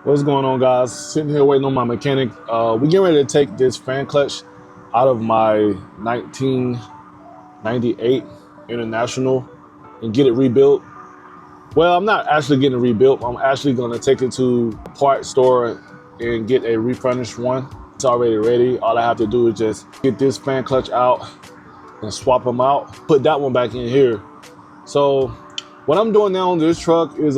What's going on, guys? Sitting here waiting on my mechanic. We getting ready to take this fan clutch out of my 1998 International and get it rebuilt. Well, I'm not actually getting it rebuilt. I'm actually going to take it to a part store and get a refurbished one. It's already ready. All I have to do is just get this fan clutch out and swap them out. Put that one back in here. So what I'm doing now on this truck is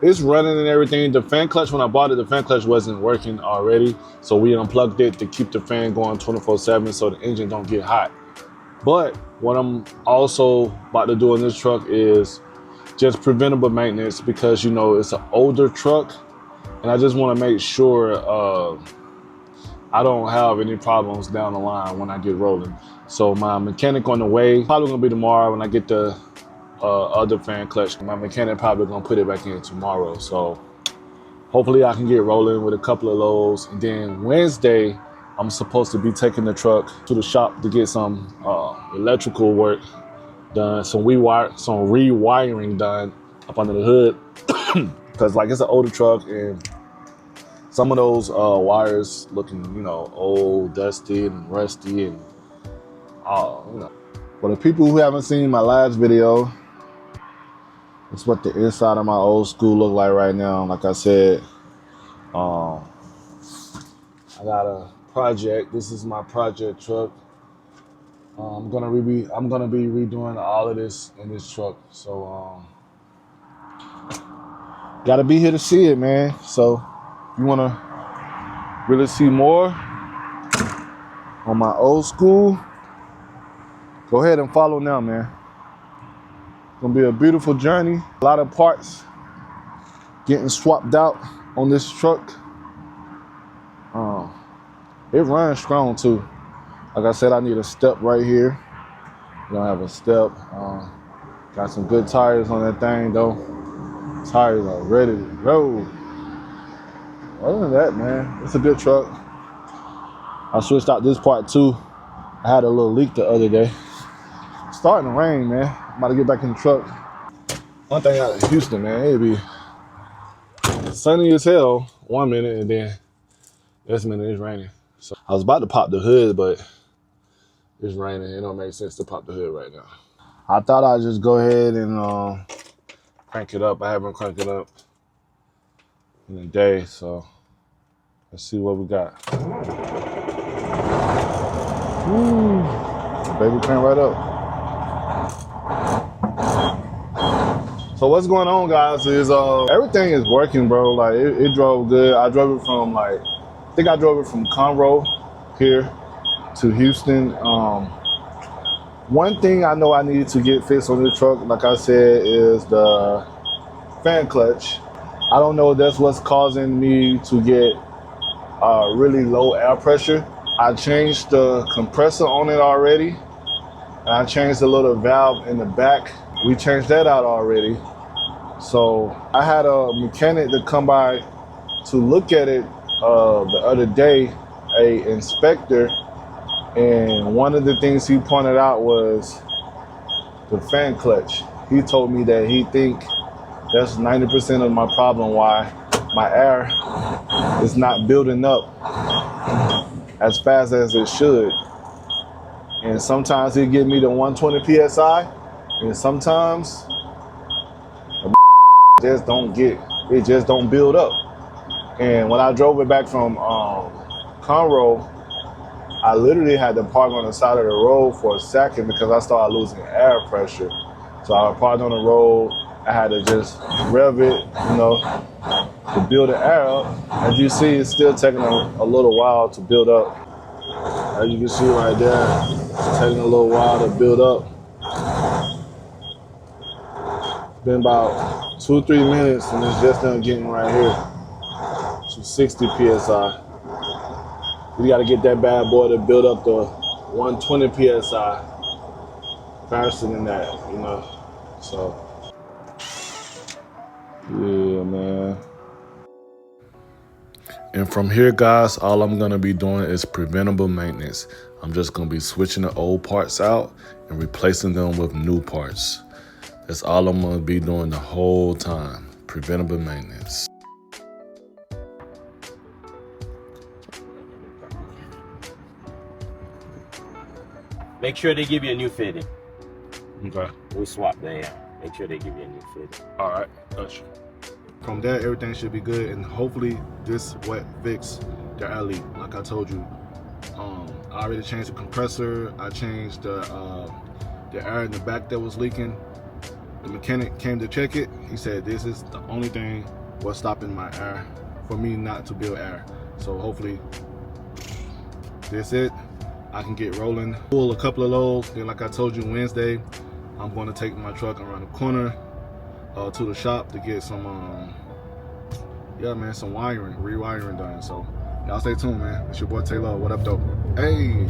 it's running and everything. The fan clutch, when I bought it, the fan clutch wasn't working already. So we unplugged it to keep the fan going 24/7 so the engine don't get hot. But what I'm also about to do on this truck is just preventable maintenance because, you know, it's an older truck and I just want to make sure I don't have any problems down the line when I get rolling. So my mechanic on the way, probably gonna be tomorrow when I get the other fan clutch. My mechanic probably gonna put it back in tomorrow. So hopefully I can get rolling with a couple of loads. And then Wednesday, I'm supposed to be taking the truck to the shop to get some electrical work done, some rewiring done up under the hood. Cause like it's an older truck and some of those wires looking, you know, old, dusty and rusty and you know. For the people who haven't seen my last video, it's what the inside of my old school look like right now. Like I said, I got a project. This is my project truck. I'm gonna be redoing all of this in this truck. So gotta be here to see it, man. So if you wanna really see more on my old school, go ahead and follow now, man. Gonna be a beautiful journey. A lot of parts getting swapped out on this truck. It runs strong too. Like I said, I need a step right here. You don't have a step. Got some good tires on that thing though. Tires are ready to go. Other than that, man, it's a good truck. I switched out this part too. I had a little leak the other day. It's starting to rain, man. I'm about to get back in the truck. One thing out of Houston, man, it'd be sunny as hell one minute and then this minute it's raining. So I was about to pop the hood, but it's raining. It don't make sense to pop the hood right now. I thought I'd just go ahead and crank it up. I haven't cranked it up in a day, so let's see what we got. Woo. Baby crank right up. So what's going on, guys, is everything is working, bro. Like it drove good. I drove it from I think I drove it from Conroe here to Houston. One thing I know I needed to get fixed on this truck, like I said, is the fan clutch. I don't know if that's what's causing me to get really low air pressure. I changed the compressor on it already. And I changed the little valve in the back. We changed that out already. So I had a mechanic to come by to look at it the other day, a inspector, and one of the things he pointed out was the fan clutch. He told me that he think that's 90% of my problem, why my air is not building up as fast as it should. And sometimes he give me the 120 PSI, and sometimes just don't build up. And when I drove it back from Conroe, I literally had to park on the side of the road for a second because I started losing air pressure. So I parked on the road. I had to just rev it, you know, to build the air up. As you see, it's still taking a little while to build up. As you can see right there, it's taking a little while to build up. It's been about 2-3 minutes and it's just now getting right here to 60 PSI. We gotta get that bad boy to build up the 120 PSI faster than that, you know? So, yeah, man. And from here, guys, all I'm gonna be doing is preventable maintenance. I'm just gonna be switching the old parts out and replacing them with new parts. That's all I'm gonna be doing the whole time, preventable maintenance. Make sure they give you a new fitting. Okay. We swap there. Make sure they give you a new fitting. All right. Gotcha. From there, everything should be good, and hopefully this wet fix the air leak. Like I told you, I already changed the compressor. I changed the air in the back that was leaking. The mechanic came to check it. He said this is the only thing what's stopping my air, for me not to build air. So hopefully this it. I can get rolling. Pull a couple of loads. Then like I told you, Wednesday, I'm going to take my truck around the corner to the shop to get some, yeah, man, some rewiring done. So y'all stay tuned, man. It's your boy Taylor. What up, though? Hey.